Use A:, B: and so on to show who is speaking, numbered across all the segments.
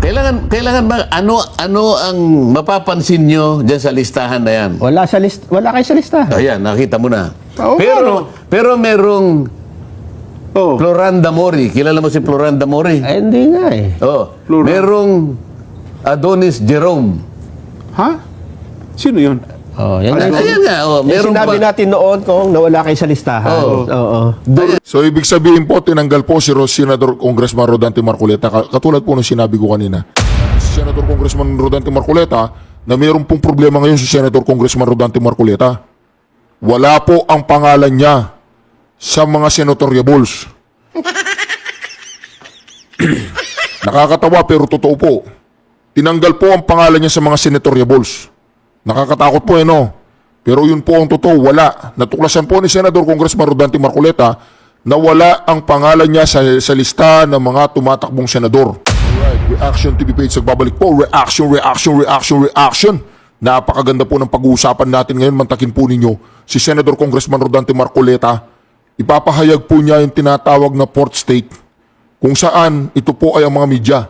A: Kailangan ba, ano ang mapapansin nyo dyan sa listahan na yan?
B: Wala kayo sa listahan.
A: Ayan, nakita mo na.
C: Oo,
A: Pero merong
C: Oh.
A: Floranda Mori. Kilala mo si Floranda Mori?
B: Ay, hindi nga eh.
A: Oh,
C: Floranda.
A: merong Adonis Jerome.
C: Ha? Sino yun?
B: Oh, yan
A: Ayan nga,
B: yung
A: meron
B: sinabi
A: pa.
B: natin noon kung nawala kayo sa listahan.
A: Oo.
B: Oo.
D: So, ibig sabihin po, tinanggal po si Senador Congressman Rodante Marcoleta. Katulad po ng sinabi ko kanina. Si Senador Congressman Rodante Marcoleta, na mayroon pong problema ngayon si Senador Congressman Rodante Marcoleta. Wala po ang pangalan niya sa mga senatoriables. Nakakatawa pero totoo po. Tinanggal po ang pangalan niya sa mga senatoriables. Nakakatakot po no? Pero yun po ang totoo, wala. Natuklasan po ni Senador Congressman Rodante Marcoleta na wala ang pangalan niya sa lista ng mga tumatakbong senador. Alright, Reaction TV page, nagbabalik po. Reaction. Napakaganda po ng pag-uusapan natin ngayon. Mantakin po ninyo si Senador Congressman Rodante Marcoleta. Ipapahayag po niya yung tinatawag na fourth state, kung saan ito po ay ang mga media,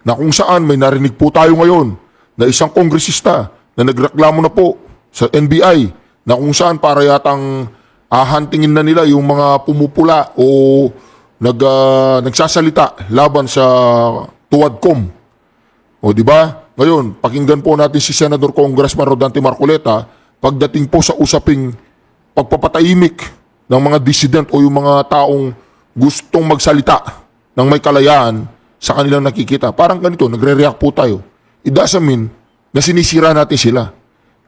D: na kung saan may narinig po tayo ngayon na isang kongresista na nagreklamo na po sa NBI na kung saan para yatang hahantingin na nila yung mga pumupula o nagsasalita laban sa Tuwadcom. O di ba? Ngayon, pakinggan po natin si Senador Congressman Rodante Marcoleta pagdating po sa usaping pagpapatahimik ng mga dissident o yung mga taong gustong magsalita ng may kalayaan sa kanilang nakikita. Parang ganito, nagre-react po tayo. It doesn't mean na sinisira natin sila.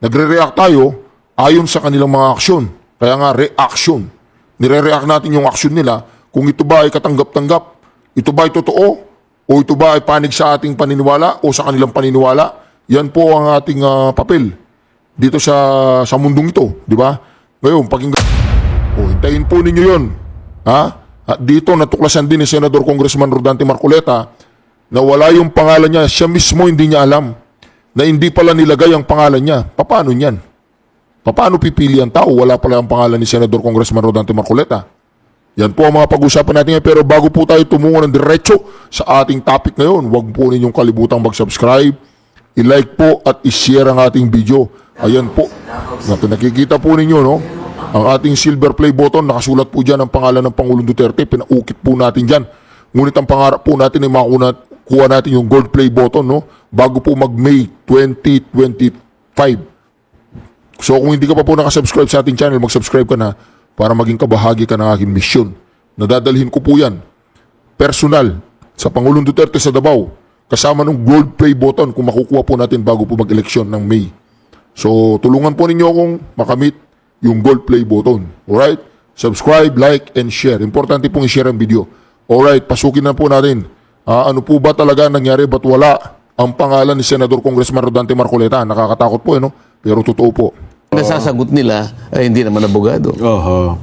D: Nagre-react tayo ayon sa kanilang mga aksyon. Kaya nga, reaction. Nire-react natin yung aksyon nila kung ito ba ay katanggap-tanggap, ito ba ay totoo, o ito ba ay panig sa ating paniniwala o sa kanilang paniniwala. Yan po ang ating papel dito sa mundong ito. Di ba? Ngayon, pakinggan. Hintayin po ninyo yun. Ha? At dito natuklasan din ni Senador Congressman Rodante Marcoleta na wala yung pangalan niya. Siya mismo hindi niya alam na hindi pala nilagay ang pangalan niya. Paano niyan? Paano pipili ang tao? Wala pala ang pangalan ni Senador Congressman Rodante Marcoleta. Yan po ang mga pag-usapan natin ngayon. Pero bago po tayo tumungo ng diretso sa ating topic ngayon, huwag po ninyong kalibutang mag-subscribe, i-like po at i-share ang ating video. Ayan po. Nakikita po ninyo, no? Ang ating silver play button, nakasulat po dyan ang pangalan ng Pangulong Duterte. Pinaukit po natin dyan. Ngunit ang pangarap po natin ay makuha natin yung gold play button, no? Bago po mag-May 2025. So kung hindi ka pa po nakasubscribe sa ating channel, mag-subscribe ka na para maging kabahagi ka ng aking misyon. Nadadalhin ko po yan personal sa Pangulong Duterte sa Davao kasama ng gold play button kung makukuha po natin bago po mag-eleksyon ng May. So tulungan po ninyo akong makamit yung gold play button. Alright? Subscribe, like, and share. Importante pong i-share ang video. Alright, pasukin na po natin. Ano po ba talaga nangyari? Ba't wala ang pangalan ni Senador Congressman Rodante Marcoleta? Nakakatakot po, no? Pero totoo po.
A: Nasasagot nila ay hindi naman abogado.
C: Oho.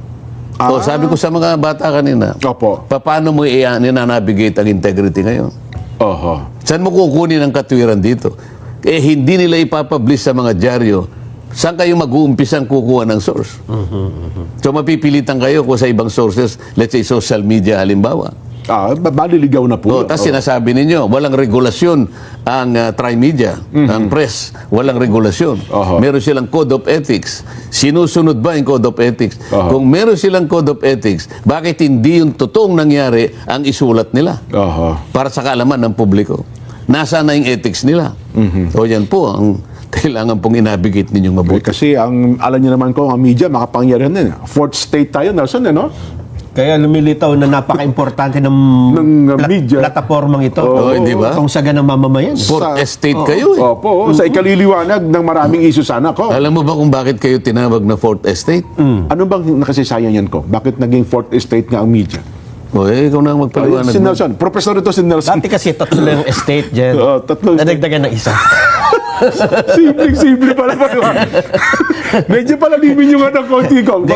A: So, sabi ko sa mga bata kanina,
C: Opo.
A: paano mo ninanavigate ang integrity ngayon?
C: Oho.
A: Saan mo kukunin ang katwiran dito? Hindi nila ipapublish sa mga dyaryo. Saan kayo mag-uumpisang kukuha ng source? So mapipilitan kayo kung sa ibang sources, let's say social media halimbawa.
C: Baliligaw na po.
A: Tapos sinasabi ninyo, walang regulasyon ang Trimedia, ang press, walang regulasyon. Meron silang code of ethics. Sinusunod ba yung code of ethics? Kung meron silang code of ethics, bakit hindi yung totoong nangyari ang isulat nila? Para sa kaalaman ng publiko. Nasaan na yung ethics nila? O yan po ang kailangan pong inabigate ninyong mabuti.
C: Kasi ang alam niyo naman ko, ang media, makapangyarihan din. Fourth state tayo, Nelson, no?
B: Kaya lumilitaw na napaka-importante ng
C: media.
B: platapormang ito.
A: Hindi ba?
B: Kung saga ng mamamayan.
A: Fourth estate kayo eh.
C: Opo, sa ikaliliwanag ng maraming isyu sana ko.
A: Alam mo ba kung bakit kayo tinawag na fourth estate?
C: Ano bang nakasisayan yan ko? Bakit naging fourth estate nga ang media?
A: Ikaw na ang magpaliwanag.
C: Si Nelson, professor ito si Nelson.
B: Dati kasi tatlo yung estate dyan.
C: Tatlo.
B: Nadagdagan na isa.
C: Simple pala ba? Medyo pala limin yung anak ko, Tikong.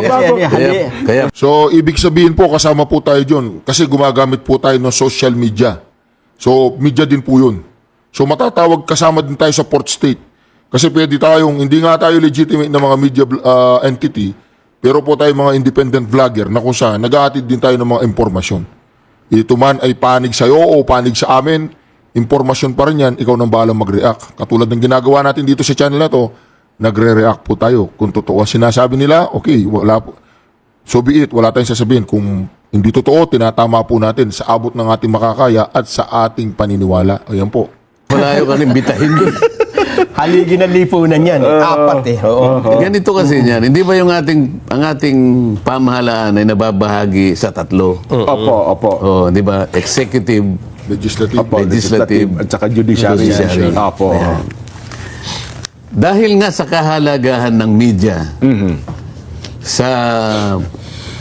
D: So, ibig sabihin po, kasama po tayo dyan. Kasi gumagamit po tayo ng social media. So, media din po yun. So, matatawag kasama din tayo sa fourth state. Kasi pwede tayong, hindi nga tayo legitimate na mga media entity, pero po tayo mga independent vlogger na kung saan nag-aatid din tayo ng mga impormasyon. Ito man ay panig sa'yo o panig sa amin, impormasyon pa rin yan, ikaw nang bahala mag-react. Katulad ng ginagawa natin dito sa channel na to, nagre-react po tayo. Kung totoo ang sinasabi nila, okay, wala po. So be it, wala tayong sasabihin. Kung hindi totoo, tinatama po natin sa abot ng ating makakaya at sa ating paniniwala. Ayan po.
A: Malayo ka rin bitahin doon.
B: Haligi na lipunan yan. Apat eh. Oo.
A: Ganito kasi niyan. Hindi ba yung ang ating pamahalaan ay nababahagi sa tatlo?
C: Opo.
A: Oh, di ba? Executive,
D: Legislative.
C: Opo,
A: Legislative,
C: at saka judiciary.
A: Judiciary.
C: Opo.
A: Ayan. Dahil nga sa kahalagahan ng media sa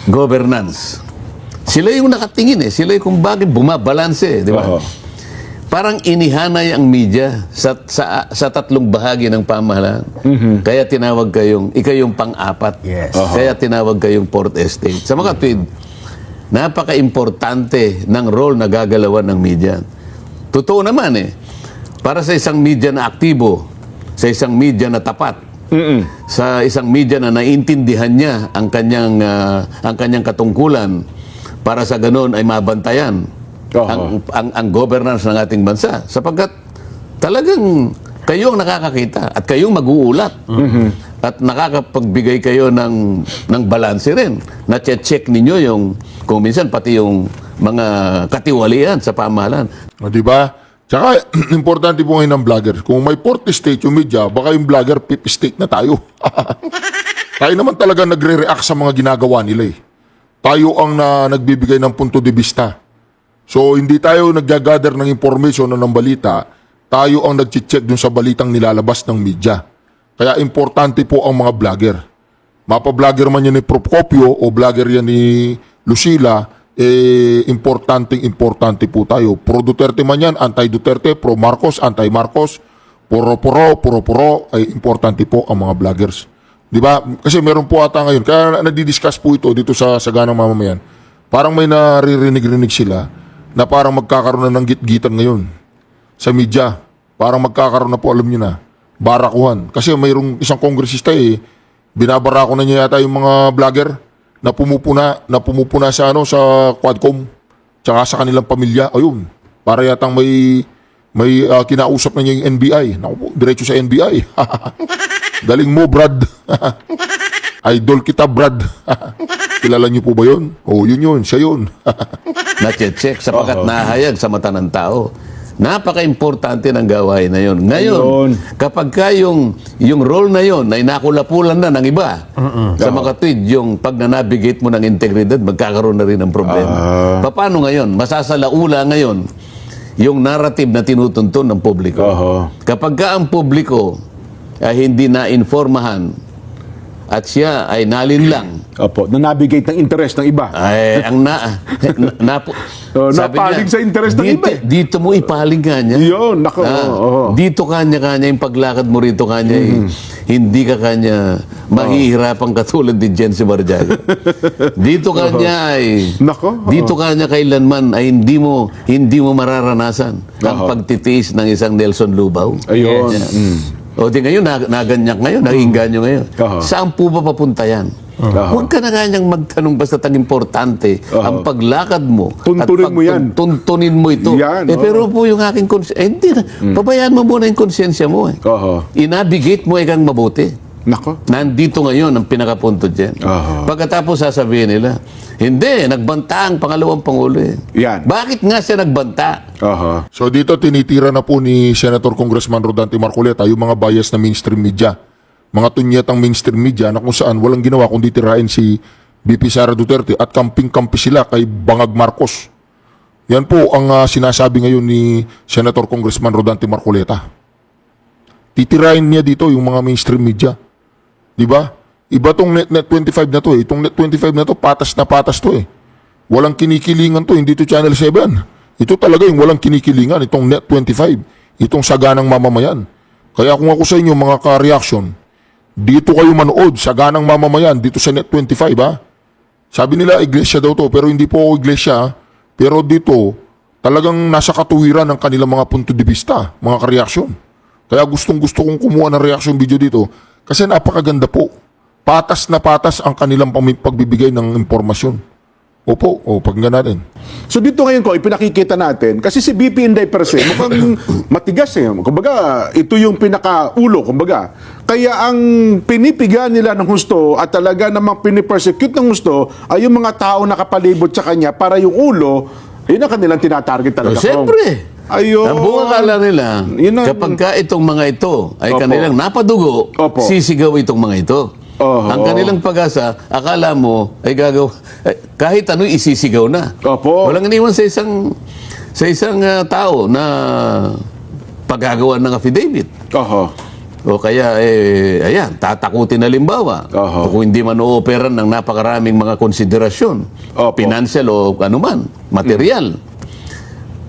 A: governance, sila yung nakatingin eh. Sila yung kung bakit bumabalanse eh, di ba?
C: Oo.
A: Parang inihanay ang media sa tatlong bahagi ng pamahalaan. Kaya tinawag ikayong pang-apat.
B: Yes.
A: Kaya tinawag kayong fourth estate. Sa mga tweet, napaka-importante ng role na gagalawan ng media. Totoo naman eh. Para sa isang media na aktibo, sa isang media na tapat, sa isang media na naiintindihan niya ang kanyang katungkulan, para sa ganoon ay mabantayan ang governance ng ating bansa. Sapagkat talagang kayo ang nakakakita at kayong mag-uulat. At nakakapagbigay kayo ng balanse rin. Na-check ninyo kung minsan pati yung mga katiwalian sa pamahalaan.
D: O, di ba? Tsaka, importante po ngayon ng vlogger. Kung may fourth estate yung media, baka yung vlogger, fifth estate na tayo. Tayo naman talaga nagre-react sa mga ginagawa nila eh. Tayo ang nagbibigay ng punto de vista. So, hindi tayo nag-gather ng information o ng balita. Tayo ang nag-check dun sa balitang nilalabas ng media. Kaya importante po ang mga vlogger. Mapa-vlogger man yan ni Prof. Copio o vlogger yan ni Lucila, importante po tayo. Pro Duterte man yan, anti-Duterte, pro Marcos, anti-Marcos, puro, ay importante po ang mga vloggers. Di ba? Kasi meron po ata ngayon, kaya nadidiscuss po ito dito sa Saganang Mamamayan. Parang may naririnig-rinig sila na parang magkakaroon na ng git-gitan ngayon sa media. Parang magkakaroon na po, alam nyo na, barakuhan. Kasi mayroong isang kongresista binabarako na niya yata yung mga vlogger na pumupuna sa Quadcom tsaka sa kanilang pamilya. Ayun, para yatang may kinausap na niya yung NBI. Naku po, diretso sa NBI. Galing mo, Brad. Idol kita, Brad. Kilala niyo po ba yun? Oh, yun, siya yun.
A: Na-check sapagkat nahayag sa mata ng tao. Napaka-importante ng gawain na yun. Ngayon, kapag yung role na yun ay nakulapulan na ng iba, sa mga tweet, yung pag na-navigate mo ng integridad, magkakaroon na rin ng problema. Paano ngayon? Masasalaula ngayon yung narrative na tinutuntun ng publiko. Kapag ang publiko ay hindi na-informahan at siya ay nalinlang,
C: Opo, na-navigate ng interest ng iba.
A: ay ang sabi
C: napaling
A: niya,
C: sa interest ng iba eh.
A: Dito mo ipaling kanya.
C: Yun, nako.
A: Dito kanya-kanya yung paglakad mo rito kanya hindi ka kanya mahihirapan katulad ni Jensi Barjaga. Dito kanya ay
C: Nako.
A: dito kanya kailanman ay hindi mo mararanasan ang pagtitiis ng isang Nelson Lubao.
C: Ayun.
A: O di ngayon, naganyak ngayon, nag-inganyo ngayon. Saan po ba papunta yan? Huwag ka na kanyang magtanong basta tang importante ang paglakad mo.
C: Tuntunin mo yan.
A: Tuntunin mo ito.
C: Yan,
A: pero po yung aking konsensya, hindi na. Pabayaan mo muna yung konsensya mo. Inabigate mo ikang mabuti.
C: Nako.
A: Nandito ngayon ang pinakapunto dyan. Pagkatapos sasabihin nila, hindi, nagbanta ang pangalawang Pangulo eh.
C: Yan.
A: Bakit nga siya nagbanta?
D: So dito tinitira na po ni Senator Congressman Rodante Marcoleta yung mga bias na mainstream media. Mga tunyatang mainstream media na kung saan walang ginawa kundi tirahin si BP Sara Duterte at kamping-kampi sila kay Bangag Marcos. Yan po ang sinasabi ngayon ni Senator Congressman Rodante Marcoleta. Titirahin niya dito yung mga mainstream media. Di ba? Iba tong Net 25 na to eh. Itong Net 25 na to, patas na patas to eh. Walang kinikilingan to, hindi to Channel 7. Ito talaga yung walang kinikilingan, itong Net 25. Itong Saganang Mamamayan. Kaya kung ako sa inyo, mga ka-reaction, dito kayo manood, Saganang Mamamayan, dito sa Net 25 ha. Sabi nila, iglesia daw to, pero hindi po ako iglesia. Pero dito, talagang nasa katuwiran ng kanilang mga punto de vista, mga ka-reaction. Kaya gustong-gusto kong kumuha ng reaction video dito, kasi napakaganda po. Patas na patas ang kanilang pagbibigay ng impormasyon. Opo, pakinggan natin.
C: So dito ngayon ko, ipinakikita natin, kasi si BP Inday per se, mukhang matigas eh. Kumbaga, ito yung pinakaulo, kumbaga. Kaya ang pinipiga nila ng husto at talaga namang pinipersecute ng husto ay yung mga tao nakapalibot sa kanya para yung ulo, yun ang kanilang tinatarget talaga.
A: Siyempre.
C: Ayun.
A: Ang buong akala nila,
C: Yun ang-
A: kapag ka itong mga ito ay
C: Opo.
A: kanilang napadugo,
C: Opo.
A: sisigaw itong mga ito.
C: Oho.
A: Ang kanilang pag-asa, akala mo ay gagaw kahit ano isisigaw na.
C: Opo.
A: Walang iniwan sa isang tao na paggagawa ng affidavit.
C: Oho.
A: O kaya, ayan, tatakutin na limbawa.
C: Oho.
A: O kung hindi man ooperan ng napakaraming mga konsiderasyon,
C: Opo.
A: financial o anuman, material.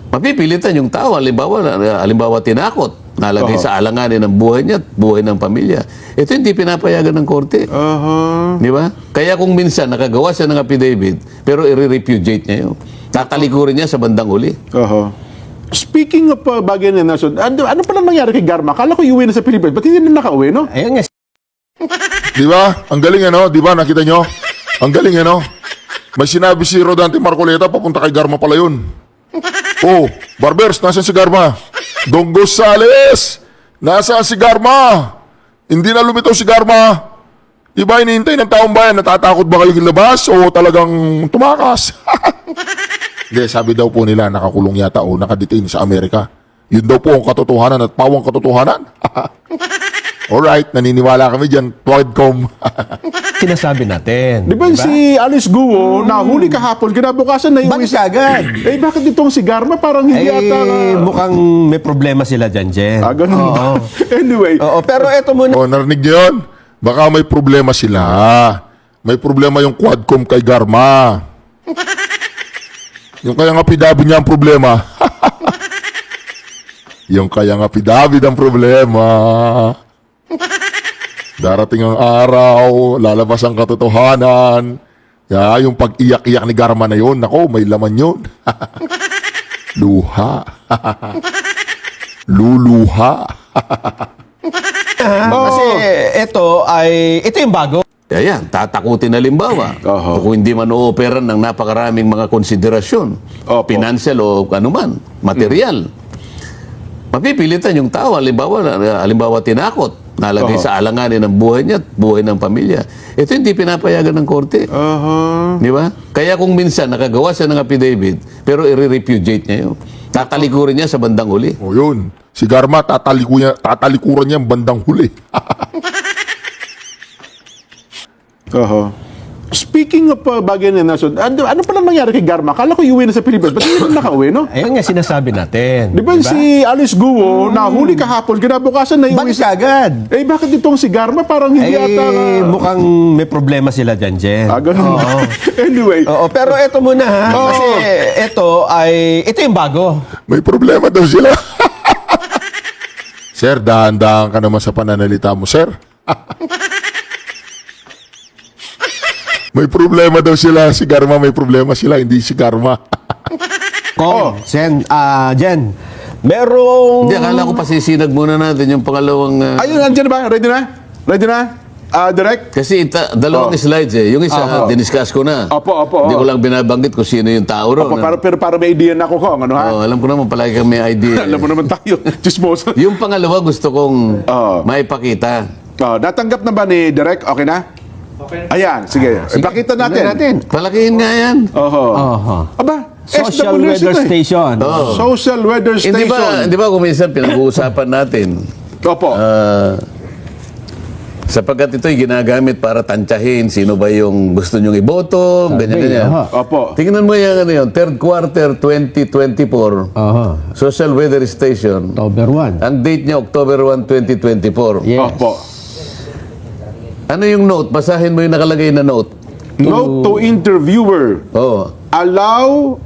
A: Mapipilitan yung tao, halimbawa tinakot, nalagay
C: Oho.
A: sa alanganin ng buhay niya at buhay ng pamilya. Ito hindi pinapayagan ng korte.
C: Oho.
A: Di ba? Kaya kung minsan nakagawa siya ng affidavit, pero i-repudiate niya yun. Tatalikurin niya sa bandang uli.
C: Oho. Speaking of bagay na nasun, ano pala nangyari kay Garma? Akala ko iuwi na sa Pilipinas. Ba't hindi na nakauwi, no?
B: Ayun nga,
D: Di ba? Ang galing ano? Di ba? Nakita nyo? Ang galing ano? May sinabi si Rodante Marcoleta, papunta kay Garma pala yun. Oh, Barbers, nasaan si Garma? Don Gonzales! Nasaan si Garma? Hindi na lumitaw si Garma. Di ba hinihintay ng taong bayan? Natatakot ba kayong ilabas o talagang tumakas? Hindi, sabi daw po nila nakakulong yata o nakadetain sa Amerika. Yun daw po ang katotohanan at pawang katotohanan. Alright, naniniwala kami dyan. Twadcom.
B: sinasabi natin.
C: Di ba si Alice Guo, nahuli kahapon, kinabukasan na iuwi
B: Bakit agad?
C: Eh, bakit itong si Garma parang hindi ata...
B: Mukhang may problema sila dyan, Jen.
C: ganun ba? Anyway,
B: Oo, pero eto muna.
D: O, narinig niyo yun? Baka may problema sila. May problema yung Quadcom kay Garma. Yung kayang apidabi niya ang problema. Yung kayang apidabi ang problema. Darating ang araw, lalabas ang katotohanan. Yung pag-iyak-iyak ni Garma na yun, nako, may laman yun. Luha. Luluha.
B: Kasi ito yung bago.
A: Ayan, tatakutin na limbawa.
C: Oho.
A: O kung hindi man ooperan ng napakaraming mga konsiderasyon,
C: Opo.
A: financial o anuman, material. Mapipilitan yung tao, halimbawa tinakot, nalagay
C: Oho.
A: sa alanganin ng buhay niya at buhay ng pamilya. Ito hindi pinapayagan ng korte. Di ba? Kaya kung minsan nakagawa siya ng affidavit, pero i-repudiate niya yun. Tatalikurin niya sa bandang uli.
D: O yun, si Garma tatalikuran niya ang bandang huli.
C: Oho. Speaking of bagay na nasun, ano pala nangyari kay Garma? Akala ko iuwi na sa Pilipinas. Ba't hindi na nakauwi, no?
B: Ayun nga sinasabi natin.
C: Di ba si Alice Guo, nahuli kahapon, kinabukasan na iuwi
B: Bakit agad?
C: Eh, bakit itong si Garma parang hindi ata...
B: Mukhang may problema sila dyan, Jen.
C: ganun ba? Anyway,
B: Oo, pero eto muna ha.
C: Oo.
B: Kasi ito yung bago.
D: May problema daw sila. Sir, dahan-dahan ka naman sa pananalita mo, sir. May problema daw sila. Si Garma may problema sila, hindi si Garma.
B: Jen, merong...
A: Hindi, akala ko pasisinag muna natin yung pangalawang...
C: ayun, andyan na ba? Ready na? Ready na? Direct?
A: Kasi dalawang slides eh. Yung isa,
C: Opo.
A: diniscuss ko na.
C: Opo.
A: Hindi ko lang binabanggit kung sino yung tao ron.
C: Pero para may idea na ako kung ano ha?
A: Oh, alam ko naman, palagi kang may idea.
C: Alam mo naman tayo, chismoso.
A: Yung pangalawa gusto kong
C: Oo.
A: maipakita.
C: Natanggap na ba ni Direct? Okay na? Okay. Ayan, sige. Ipakita natin.
A: Palakihin nga yan.
C: Oho. Aba,
B: Social
C: SWS
B: Weather
C: ito eh.
B: Station.
A: Oo.
C: Social Weather
A: Hindi
C: Station.
A: ba kung minsan pinag-uusapan natin,
C: Opo.
A: sapagkat ito'y ginagamit para tansyahin sino ba yung gusto nyong iboto, ganyan-ganyan.
C: Opo.
A: Tingnan mo yan, third quarter 2024, Social Weather Station.
B: October 1.
A: Ang date niya, October 1, 2024.
B: Yes.
C: Opo.
A: Ano yung note? Basahin mo yung nakalagay na note.
C: Note to interviewer.
A: Oh.
C: Allow...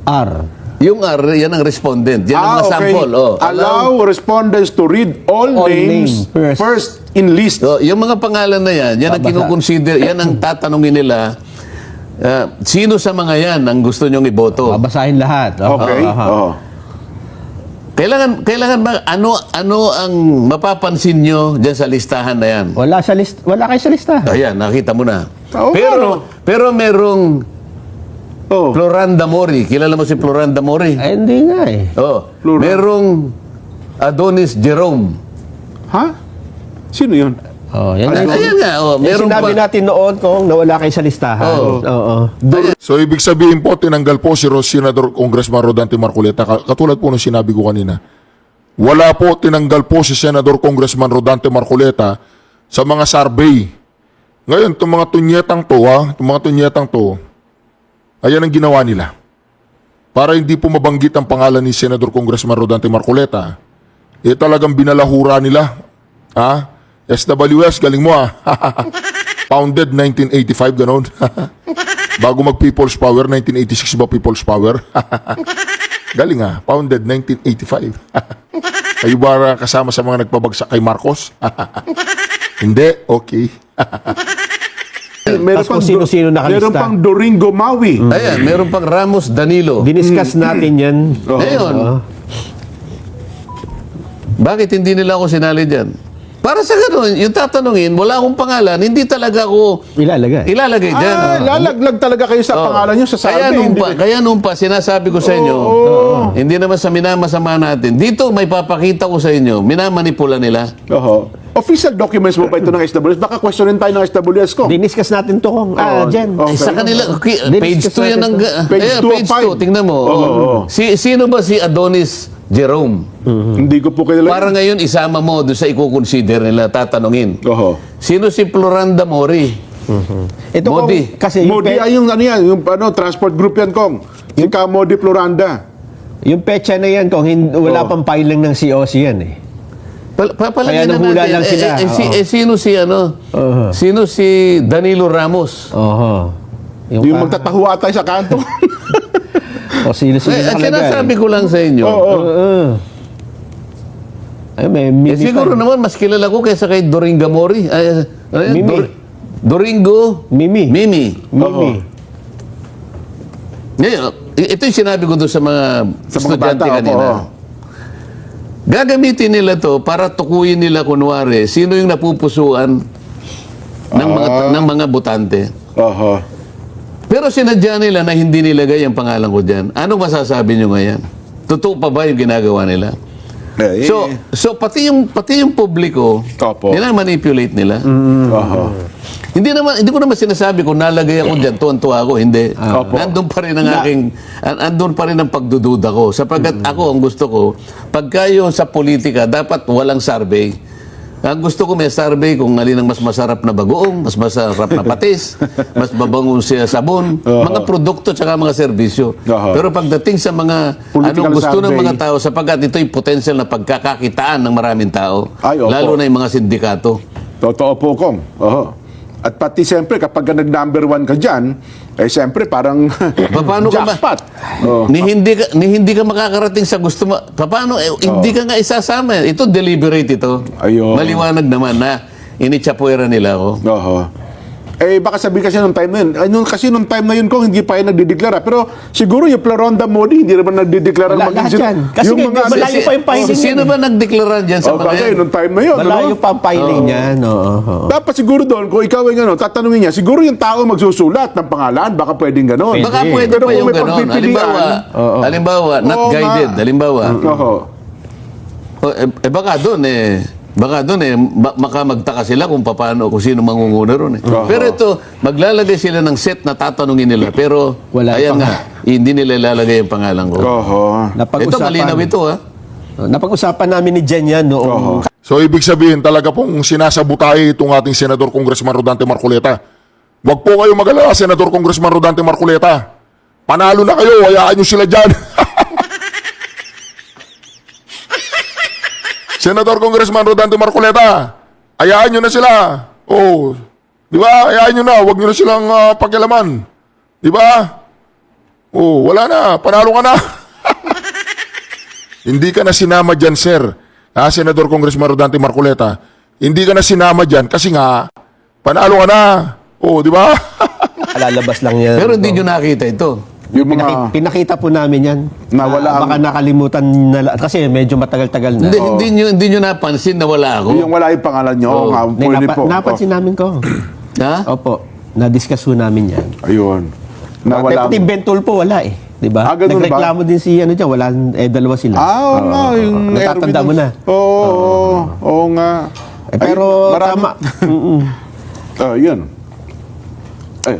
B: R.
A: Yung R, yan ang respondent. Yan ang mga sample. Oh.
C: Allow respondents to read all names
B: names
C: first in list.
A: So, yung mga pangalan na yan, yan ang kinukonsider, yan ang tatanungin nila, sino sa mga yan ang gusto nyong iboto?
B: Babasahin lahat.
C: Okay. Oh.
A: Kailangan ba, ano ang mapapansin nyo dyan sa listahan na yan?
B: Wala kayo sa lista.
A: Ayan, nakita mo na.
C: Oo,
A: Pero merong
C: Oh.
A: Floranda Mori. Kilala mo si Floranda Mori?
B: Ay, hindi nga eh.
A: Oh.
C: Floranda.
A: Merong Adonis Jerome.
C: Ha? Sino yun?
B: Oh, yan
C: Ano?
B: nga.
A: Ayan nga. Oh,
B: Yung
A: meron
B: sinabi
A: pa.
B: natin noon kung nawala kayo sa listahan.
A: Oo.
B: Oo.
D: So, ibig sabihin po, tinanggal po si Senador Congressman Rodante Marcoleta. Katulad po ng sinabi ko kanina. Wala po tinanggal po si Senador Congressman Rodante Marcoleta sa mga survey. Ngayon, itong mga tunyetang to, ayan ang ginawa nila. Para hindi po mabanggit ang pangalan ni Senador Congressman Rodante Marcoleta, talagang binalahura nila. Ha? SWS, galing mo Founded 1985, ganon. Bago mag-People's Power, 1986 ba People's Power? Galing founded 1985. Kayo ba kasama sa mga nagpabagsak kay Marcos? Hindi? Okay.
C: Meron
B: Tapos kung sino-sino nakalista.
C: Meron pang Doringo Maui.
A: Ayan, meron pang Ramos Danilo.
B: Diniscuss natin yan.
A: Ngayon, bakit hindi nila ako sinali dyan? Para sa ganun, yung tatanungin, wala akong pangalan, hindi talaga ako ilalagay dyan.
C: Lalaglag talaga kayo sa pangalan nyo sa
A: Kaya
C: survey.
A: kaya nung pa, sinasabi ko sa inyo, hindi naman sa minamasama natin. Dito, may papakita ko sa inyo, minamanipula nila.
C: Oho. Official documents mo ba ito ng SWS? Baka questionin tayo ng SWS ko.
B: Diniscuss natin to kung Jen.
C: Okay.
A: Sa kanila, page 2 yan.
C: Page 2 of
A: Page 2,
C: 5.
A: tingnan mo. Sino ba si Adonis Jerome?
C: Hindi ko po kilala.
A: Para ngayon, isama mo doon sa i-consider nila, tatanungin.
C: Oho.
A: Sino si Floranda Mori?
B: Ito
A: Modi.
B: kasi
C: Modi ay yung ano yan, yung transport group yan, Kong. Si Modi Floranda.
B: yung petsa na yan kung wala pang filing ng COC yan eh. Kaya
A: Papalagyan na
B: nahula
A: natin.
B: lang sila.
A: Sino si Sino si Danilo Ramos?
B: Oho.
C: Yung magtataho atay sa kanto.
B: O sino-sino
A: At
B: nakalagay.
A: sinasabi ko lang sa inyo.
B: Ay, may mimi
A: Siguro
B: pa.
A: naman mas kilala ko kaysa kay Doringo Mori.
B: Mimi.
A: Doringo
B: Mimi.
A: Mimi. Ngayon, ito yung sinabi ko doon sa mga
C: Sa mga
A: estudyante
C: bata,
A: kanina. Gagamitin nila to para tukuyin nila kunwari sino yung napupusuan ng mga botante.
C: Oho.
A: Pero sinadya nila na hindi nilagay ang pangalan ko dyan. Ano masasabi nyo ngayon? Totoo pa ba yung ginagawa nila? So pati yung publiko,
C: Opo.
A: manipulate nila.
C: Oho.
A: Hindi ko naman sinasabi kung nalagay ako diyan, tuwan-tuwa ako, hindi. Nandun pa rin ang andun pa rin ang pagdududa ko. Sapagkat ako, ang gusto ko, pagka yung sa politika, dapat walang survey. Ang gusto ko may survey kung alin ang mas masarap na bagoong, mas masarap na patis, mas babangong siya sabon, mga produkto tsaka mga serbisyo. Pero pagdating sa mga
C: Political
A: anong gusto ng
C: survey.
A: mga tao, sapagkat ito'y potential na pagkakakitaan ng maraming tao,
C: Ay, opo.
A: lalo na yung mga sindikato.
C: Totoo po, Kong. Oho. At pati siyempre, kapag nag-number 1 ka dyan, siyempre parang
A: Paano ka ba?
C: jackpot. Oh.
A: Ni hindi ka makakarating sa gusto mo. Paano hindi ka nga isasama? Ito deliberate ito.
C: Ayun.
A: Maliwanag naman na initsapuera nila ako.
C: Oho. Baka sabihin kasi nung time na yun. Nung time na yun, Kong, hindi pa yan nagdideklara. Pero siguro yung Floranda Modi, hindi naman nagdideklara.
B: Wala lahat yan. Kasi malayo pa yung filing
A: Sino ba nagdeklara dyan sa mga
C: Kasi
A: yan?
C: nung time na yun.
B: Malayo
C: ano?
B: pa ang filing niyan.
C: Dapat siguro doon, kung ikaw ay tatanungin niya, siguro yung tao magsusulat ng pangalan, baka pwedeng gano'n.
A: Baka pwede
C: Pero
A: pa
C: kung
A: yung
C: may
A: gano'n.
C: pagpipilian,
A: Halimbawa, not
C: Oo,
A: guided.
C: nga.
A: Halimbawa.
C: Oho.
A: Baka doon maka magtaka sila kung sino mangunguna ron. Pero ito, maglalagay sila ng set na tatanungin nila. Pero,
B: Wala
A: ayan
B: pa
A: nga, hindi nila ilalagay ang pangalan ko.
C: Oho.
A: Ito, malinaw ito, ha?
B: Napag-usapan namin ni Jen yan noong
D: So, ibig sabihin, talaga pong sinasabutahe itong ating Senador Congressman Rodante Marcoleta. Huwag po kayo mag-alala, Senador Congressman Rodante Marcoleta. Panalo na kayo, hayaan nyo sila dyan. Senador Congressman Rodante Marcoleta, hayaan nyo na sila. Oh, di ba? Hayaan nyo na, huwag nyo na silang pakialaman. Di ba? Oh, wala na, panalo ka na. Hindi ka na sinama dyan, sir. Senador Congressman Rodante Marcoleta. Hindi ka na sinama dyan kasi nga, panalo ka na. Oh, di ba?
B: lalabas lang yan.
A: Pero hindi nyo nakita ito.
C: Yung mga
B: Pinakita po namin yan.
C: Nawala
B: Baka nakalimutan na kasi medyo matagal-tagal na.
A: Hindi nyo napansin na wala ako.
C: yung wala yung pangalan nyo. Oo nga, pwede po.
B: Napansin namin ko.
A: Ha?
B: Opo. Na-discuss po namin yan.
C: Ayun. Na wala.
B: Team Bentulpo wala eh. Di ba?
C: Ganun ba?
B: Nagreklamo din si ano dyan, wala, dalawa sila.
C: Oo nga, yung
B: natatanda
C: Erwin.
B: mo na.
C: Oo nga.
B: Pero
C: Ay,
B: tama.
C: Yun. Ay,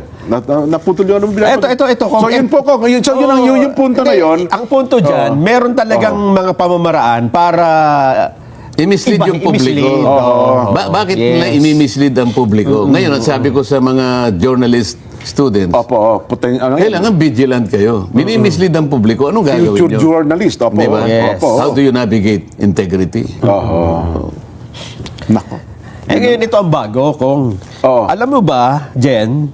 C: naputol yun.
B: Ito.
C: So yun po, Kong. So yun ang yung punto na yun.
B: Ang punto dyan, meron talagang mga pamamaraan para
A: I-mislead yung publiko.
B: i-mislead.
A: Bakit
B: Yes.
A: na i-mislead ang publiko? Ngayon, ang sabi ko sa mga journalist students,
C: Opo,
A: kailangan vigilant kayo. Mini-mislead ang publiko. Anong gagawin
C: future
A: nyo?
C: journalist. Opo.
A: Di ba?
B: Yes.
C: Opo.
A: How do you navigate integrity?
C: Nako.
B: ngayon ito ang bago, Kong.
C: Oo.
B: Alam mo ba, Jen,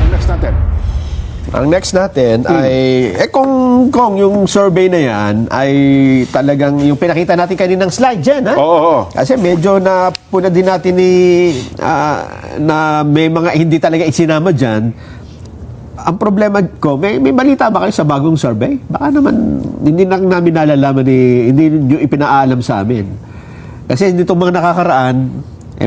C: Next natin.
B: ang next natin ay, kung yung survey na yan ay talagang, yung pinakita natin kaninang slide, Jen, ha?
C: Oo.
B: Kasi medyo na puna din natin na may mga hindi talaga isinama dyan. Ang problema ko, may balita ba kayo sa bagong survey? Baka naman, hindi na namin nalalaman hindi nyo ipinaalam sa amin. Kasi itong mga nakakaraan,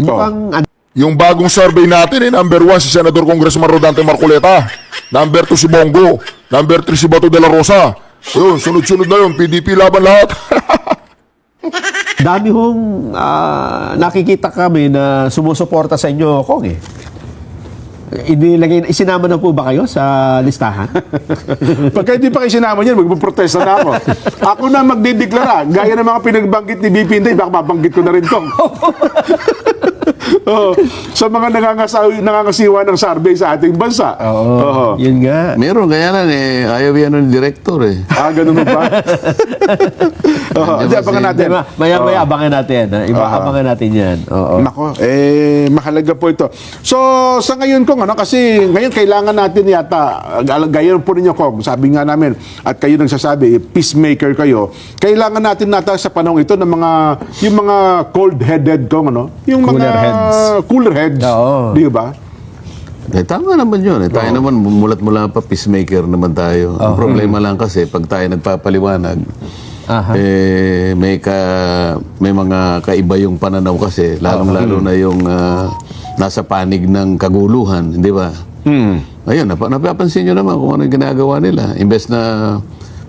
B: mukhang
D: Yung bagong survey natin, number 1 si Senador Congressman Rodante Marcoleta. Number 2 si Bongo. Number 3 si Bato de la Rosa. Yun, sunod-sunod na yun. PDP laban lahat.
B: dami hong nakikita kami na sumusuporta sa inyo, Kong eh. Isinama na po ba kayo sa listahan?
C: Pagka hindi pa kayo sinama niyan, magpuprotesta na ako. Ako na magdideklara. Gaya ng mga pinagbanggit ni BP Inday, baka mabanggit ko na rin to. Sa mga nangangasiwa ng survey sa ating bansa. Oo.
B: Yun nga.
A: Meron, kaya lang ayaw yan ng director
C: Ganun mo ba? Hindi, abangan natin.
B: Maya-maya abangan natin. Abangan natin yan. Oo.
C: Nako, mahalaga po ito. So, sa ngayon Kong, kasi ngayon kailangan natin yata, gaya po ninyo Kong, sabi nga namin, at kayo nagsasabi, peacemaker kayo, kailangan natin sa panahon ito ng yung mga cold-headed Kong, yung
B: Cooler
C: mga
B: heads.
C: cooler heads.
B: Oo.
C: Di ba?
A: Tama naman yun. Tayo naman, mulat-mula pa, peacemaker naman tayo. Ang problema lang kasi, pag tayo nagpapaliwanag, may mga kaiba yung pananaw kasi, lalong-lalo na yung nasa panig ng kaguluhan, di ba? Ayun, napapansin nyo naman kung ano yung ginagawa nila. Imbes na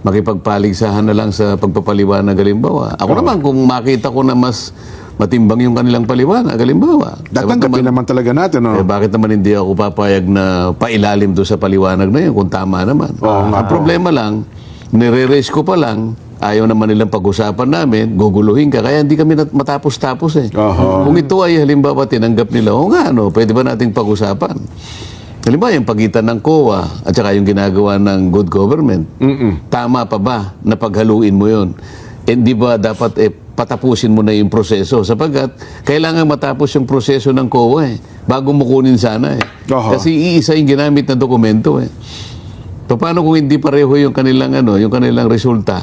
A: makipagpaligsahan na lang sa pagpapaliwanag, halimbawa. Ako naman, kung makita ko na mas matimbang yung kanilang paliwanag, halimbawa.
C: Tatanggapin naman talaga natin.
A: Bakit naman hindi ako papayag na pailalim doon sa paliwanag na yun kung tama naman? Ang problema lang, nire-raise ko pa lang, ayaw naman nilang pag-usapan namin, guguluhin ka, kaya hindi kami matapos-tapos Kung ito ay halimbawa tinanggap nila, pwede ba nating pag-usapan? Halimbawa, yung pagitan ng COA at saka yung ginagawa ng good government, tama pa ba na paghaluin mo yun? Hindi ba dapat patapusin mo na yung proseso? Sapagkat kailangan matapos yung proseso ng COA bago mo kunin sana Kasi iisa yung ginamit na dokumento Paano kung hindi pareho yung kanilang resulta?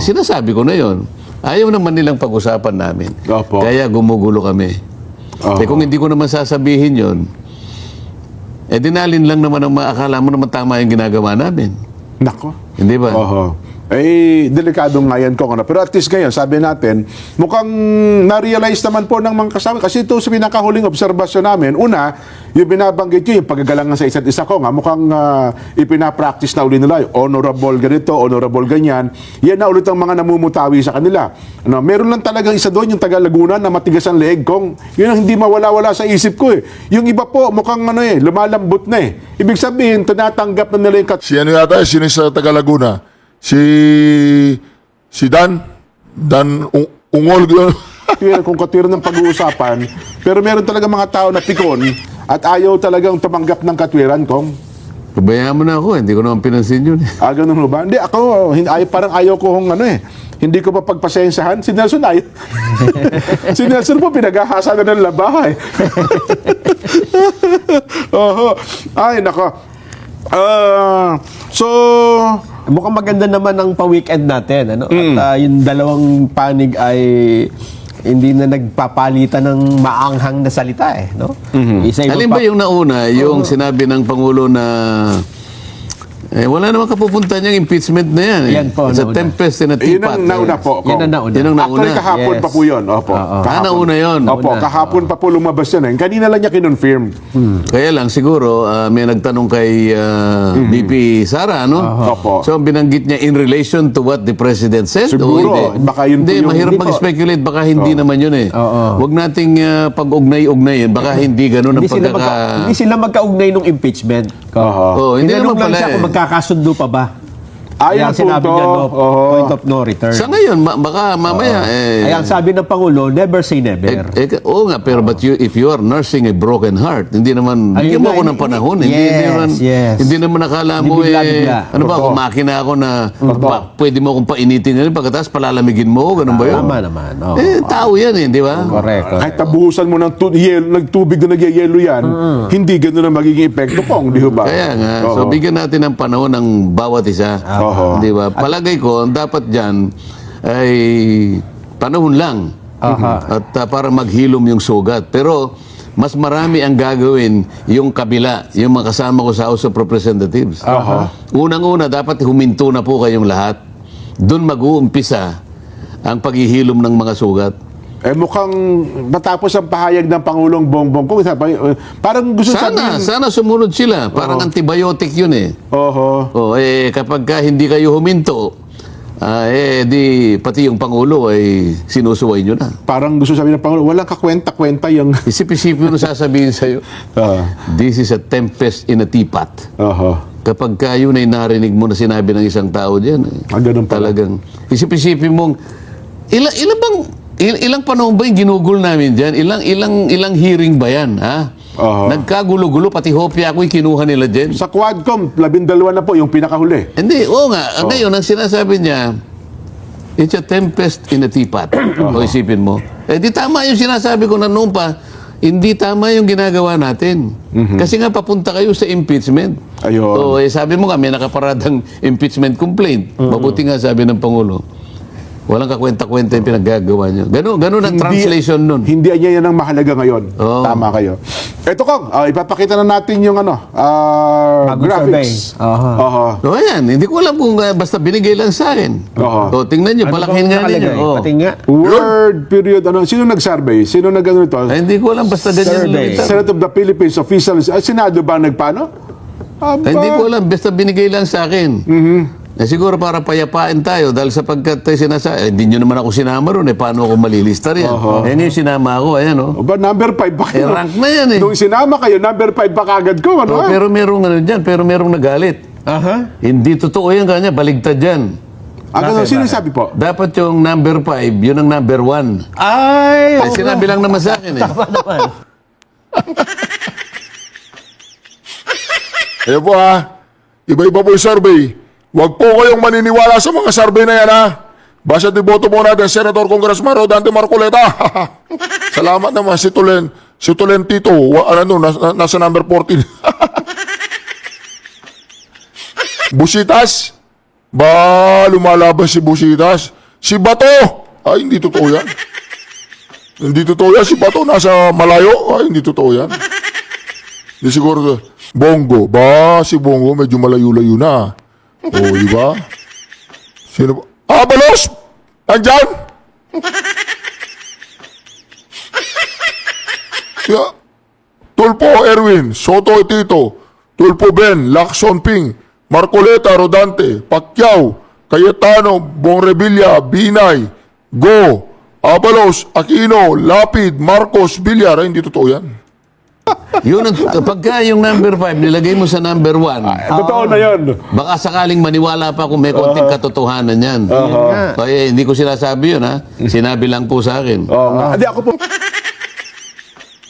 A: Sinasabi ko na yon. Ayaw naman nilang pag-usapan namin. Kaya gumugulo kami. Kung hindi ko naman sasabihin yon, dinalin lang naman ang akala mo naman tama yung ginagawa namin.
C: Nako.
A: Hindi ba?
C: Delikado nga yan Kong. Pero at least ngayon, sabi natin, mukhang na-realize naman po ng mga kasama. Kasi ito sa pinakahuling obserbasyon namin, una, yung binabanggit nyo, yung pagagalangan sa isa't isa Kong, mukhang ipinapractice na ulit nila, honorable ganito, honorable ganyan. Yan na ulit ang mga namumutawi sa kanila. Meron lang talagang isa doon, yung taga Laguna na matigas ang leeg Kong. Yun ang hindi mawala-wala sa isip ko Yung iba po, mukhang lumalambot na Ibig sabihin, tinatanggap na nila yung
D: Sino yata? Sino sa taga Laguna? Si Dan Ungol.
C: kung katwiran ng pag-uusapan, pero meron talaga mga tao na pikon at ayaw talagang tumanggap ng katwiran Kong.
A: Pabayaan mo na ako, hindi ko naman pinansin yun.
C: Ganun ba? Hindi, ako, parang ayaw ko hindi ko pa pagpasensahan. Si Nelson si Nelson po, pinaghahasa na ng labahay. Ay, nako.
B: Mukhang maganda naman ang pa-weekend natin. At yung dalawang panig ay hindi na nagpapalitan ng maanghang na salita Isa-iba
A: Alin ba yung nauna, yung sinabi ng Pangulo na Wala naman kapupunta niyang impeachment na yan.
B: Yan po,
A: It's a
B: nauna.
A: tempest in a
C: Yun
A: teapot.
C: ang nauna po.
B: Yan ang nauna.
A: Yun ang nauna.
C: Actually, kahapon
B: Yes.
C: pa po yun. Opo. Kahapon.
A: nauna yun.
C: Opo, kahapon pa po lumabas yun. Kanina lang niya kinonfirm.
A: Kaya lang siguro may nagtanong kay VP Sara, no?
C: Opo.
A: So binanggit niya in relation to what the President said.
C: Siguro,
A: o hindi?
C: baka yun po
A: Hindi,
C: yung-
A: mahirap
B: hindi po.
A: mag-speculate. Baka hindi naman yun eh. Huwag nating pag-ugnay-ugnayin. Baka hindi ganun ang
B: Hindi sila magkaugnay nung impeachment.
A: Hindi
B: Tinanong
A: naman
B: lang
A: pala
B: siya
A: eh.
B: kung magkakasundo pa ba.
C: Ayan
B: Kaya
C: po
B: sinabi
C: to.
B: niya, no, point of no return.
A: Sa ngayon, baka mamaya
B: Kaya ang sabi ng Pangulo, never say never.
A: oo nga, pero if you are nursing a broken heart, hindi naman, bigyan
B: Ayun
A: mo
B: nga,
A: ako ng panahon. Hindi
B: yes,
A: naman,
B: yes.
A: hindi naman nakala
B: Hindi
A: mo
B: bigla-bigla.
A: ano ba, kumakin na ako na pwede mo akong painitin ngayon, pagkatapos palalamigin mo, ganun ba yun?
B: Tama naman. Oo.
A: Tao yan di ba?
B: Correct.
C: Kahit tabuhusan mo ng nagtubig na nagyayelo yan, hindi ganun ang magiging epekto kong, di ba?
A: Kaya nga, so bigyan natin ng panahon ng bawat isa.
C: Oo.
A: Di ba? Palagay ko, ang dapat dyan ay panahon lang. At para maghilom yung sugat. Pero mas marami ang gagawin yung kabila, yung mga kasama ko sa House of Representatives. Unang-una, dapat huminto na po kayong lahat. Doon mag-uumpisa ang paghihilom ng mga sugat.
C: Mukhang matapos ang pahayag ng Pangulong Bongbong kung parang gusto sabihin.
A: Sana sumunod sila. Parang antibiotic yun eh.
C: Oho.
A: Kapag ka hindi kayo huminto, di pati yung Pangulo ay sinusuway nyo na.
C: Parang gusto sabihin ng Pangulo, walang kakwenta-kwenta yung...
A: Isip-isipin mo sasabihin sa'yo, this is a tempest in a teapot.
C: Oho.
A: Kapag ka yun ay narinig mo na sinabi ng isang tao dyan,
C: Ganun pala.
A: talagang, isip-isipin mong, ilang panahon ba yung ginugol namin dyan? Ilang hearing ba yan, ha? Nagkagulo-gulo, pati hopya ako'y kinuha nila dyan.
C: Sa Quadcom, 12 na po yung pinakahuli.
A: Hindi, nga. Ngayon, ang sinasabi niya, it's a tempest in a teapot. O isipin mo. Di tama yung sinasabi ko na noon pa, hindi tama yung ginagawa natin. Kasi nga papunta kayo sa impeachment.
C: Ayun.
A: Sabi mo nga, may nakaparadang impeachment complaint. Mabuti nga sabi ng Pangulo. Walang kakwenta-kwenta yung pinaggagawa niyo. Ganun ang translation nun.
C: Hindi yan ang mahalaga ngayon.
A: Oo.
C: Tama kayo. Ito Kong, ipapakita na natin yung graphics.
B: survey.
A: So, ayan. Hindi ko alam kung basta binigay lang sa akin.
C: Oo.
A: Tingnan niyo, palakihin nga ninyo.
B: Pati nga.
C: Word period, sino nag-survey? Sino nag-ano ito?
A: Hindi ko alam, basta ganyan lang
B: Survey.
A: ito.
C: Senate of the Philippines official. Senado ba nagpaano?
A: Hindi ko alam, basta binigay lang sa akin. Siguro para payapain tayo dahil sapagkat hindi nyo naman ako sinama ron paano ako malilista riyan? Yung sinama ako, ayan
C: Number 5 ba kayo?
A: rank na yan eh.
C: Nung sinama kayo, number 5 ba kagad ko? Ano?
A: Pero merong nagalit. Hindi totoo yan kanya, baligtad yan.
C: Sino sabi po?
A: Dapat yung number 5, yun ang number 1.
B: Ay,
A: Sinabi lang naman sa akin eh.
B: tama naman.
D: Ayan po ha, iba-iba po yung survey. Huwag po kayong maniniwala sa mga survey na yan ha. Basta iboto po natin Senator Congressman Rodante Marcoleta. Salamat naman si Tulen Tito, nasa number 14. Busitas, lumalaban si Busitas. Si Bato, ay hindi totoo yan. Hindi totoo yan, si Bato nasa malayo, ay hindi totoo yan. Di siguro, Bongo, si Bongo medyo malayo-layo na. Di ba? Sino ba? Balos! Andyan! Tulpo Erwin, Soto Tito, Tulpo Ben, Lacson Ping, Marcoleta Rodante, Pacquiao, Cayetano, Bonrevilla, Binay, Go, Abalos, Aquino, Lapid, Marcos, Villar. Hindi totoo yan.
A: Yun pagka yung number 5 nilagay mo sa number 1,
C: Totoo na yun.
A: baka sakaling maniwala pa kung may konting katotohanan yan. Kaya hindi ko sinasabi yun ha. Sinabi lang po sa akin.
C: Hindi ako po.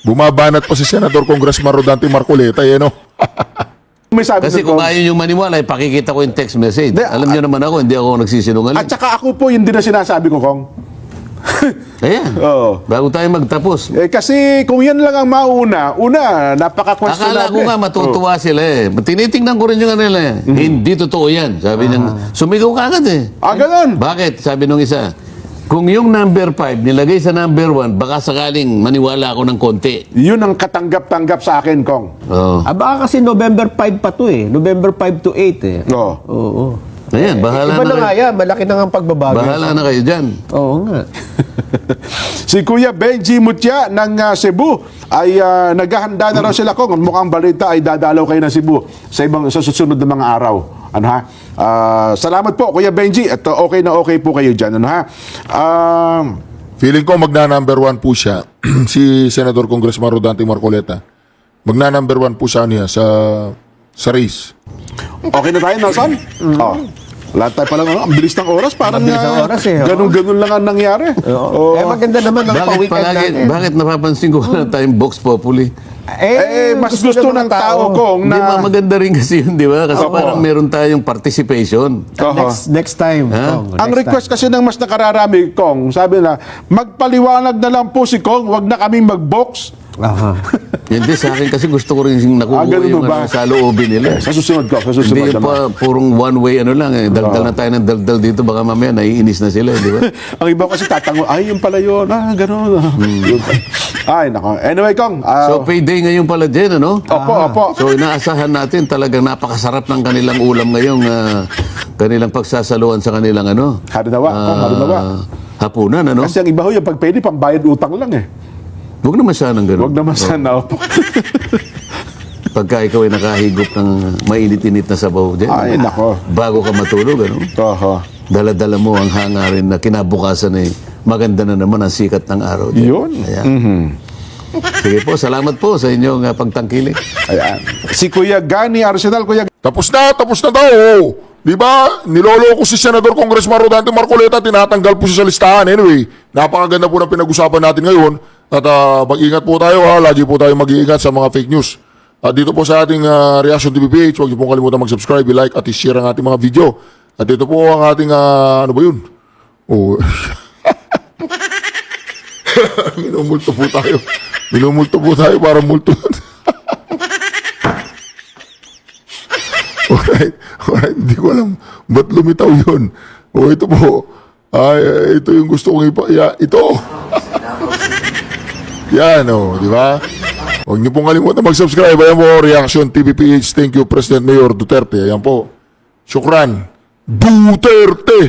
D: Bumabanat pa si Senator Congressman Rodante Marcoleta, no?
C: May sabi
A: Kasi
C: ko,
A: kung ayaw yung maniwala, pakikita ko yung text message.
C: Hindi,
A: Alam niyo naman ako, hindi ako nagsisinungaling.
C: at saka ako po, hindi na sinasabi ko, Kong.
A: Ayan.
C: Oo.
A: Bago tayo magtapos.
C: Kasi kung yan lang ang napaka-questionable.
A: Akala ko nga matutuwa sila eh. Tinitingnan ko rin yung kanila eh. Hindi totoo yan. Sabi niya, sumigaw ka agad eh.
C: Ganun.
A: Bakit? Sabi nung isa, Kung yung number 5 nilagay sa number 1, baka sakaling maniwala ako ng konti.
C: Yun ang katanggap-tanggap sa akin, Kong.
A: Oh.
B: Baka kasi November 5 pa to eh. November 5 to 8 eh.
C: Oo.
B: Oo.
A: Ayan, bahala
B: Iba
A: na
B: na nga
A: kayo.
B: yan. Malaki na nga ang pagbabago.
A: Bahala na kayo dyan.
B: Oo nga.
C: Si Kuya Benji Mutya ng Cebu ay naghahanda na raw sila, Kong. Mukhang balita ay dadalaw kayo ng Cebu sa susunod na mga araw. Ano ha? Salamat po, Kuya Benji. At okay na okay po kayo dyan. Ano ha?
D: Feeling ko magna-number 1 po siya, si Senador Congressman Rodante Marcoleta. Magna-number 1 po siya niya sa race.
C: Okay na tayo, Nelson? Oh. Lahat tayo palang, ang bilis ng oras. Parang
B: Ang bilis ng oras eh, oh.
C: ganun-ganun lang ang nangyari.
B: Oo.
C: Oh.
B: Maganda naman ang pa-weekend natin.
A: Bakit napapansin ko wala tayong Vox Populi?
C: Mas gusto ng tao, Kong,
A: Hindi,
C: na...
A: maganda rin kasi yun, di ba? Kasi
C: Oo.
A: parang meron tayong participation.
C: Oho.
B: Next time.
A: Ha?
B: Kong,
C: Ang
B: next
C: request kasi ng mas nakararami, Kong, sabi na, magpaliwanag na lang po si Kong, wag na kaming mag-box.
B: time. Aha.
A: Hindi, sa akin kasi gusto ko rin nakukuha
C: ganun
A: yung
C: ba?
A: sa loobin nila.
C: Sa susunod, Kong, sa
A: Hindi
C: susunod
A: yung
C: naman.
A: purong one way ano lang eh. Daldal na tayo ng daldal dito, baka mamaya naiinis na sila, di ba?
C: Ang iba kasi tatango, ay, yung pala yun, gano'n. Yun pa. Ay, nako. Anyway, Kong.
A: So payday ngayon pala din, ano?
C: Opo.
A: So inaasahan natin talagang napakasarap ng kanilang ulam ngayong kanilang pagsasaluhan sa kanilang ano?
C: Harunawa, Kong, harunawa.
A: Hapunan, ano?
C: Kasi ang iba ho, yung pag pwede, pambayad utang lang eh.
A: Huwag naman sanang ganun.
C: Huwag naman sana, opo.
A: Pagka ikaw ay nakahigop ng mainit-init na sabaw dyan.
C: Ay, nako.
A: Bago ka matulog, ano?
C: Oho.
A: Dala-dala mo ang hangarin na kinabukasan eh. Maganda na naman ang sikat ng araw. dyan.
C: Yun.
A: Ayan. Sige po, salamat po sa inyong pagtangkilik.
C: Ayan. Si Kuya Gani Arsenal, Kuya
D: Tapos na daw. Di ba? Niloloko si Senador Congressman Rodante Marcoleta, tinatanggal po siya sa listahan. Anyway, napakaganda po ng pinag-usapan natin ngayon. At mag-ingat po tayo ha. Lagi po tayo mag-iingat sa mga fake news. At dito po sa ating Reaction TV page, huwag niyo pong kalimutan mag-subscribe, like at i-share ang ating mga video. At ito po ang ating, ano ba yun? Oh. Minumulto po tayo para multo. Alright. Hindi ko alam ba't lumitaw yun. O ito po. Ito yung gusto kong ito. Yan di ba? Huwag niyo pong kalimutan mag-subscribe. Ayan po, Reaction TV PH. Thank you, President Mayor Duterte. Ayan po. Syukran. Duterte.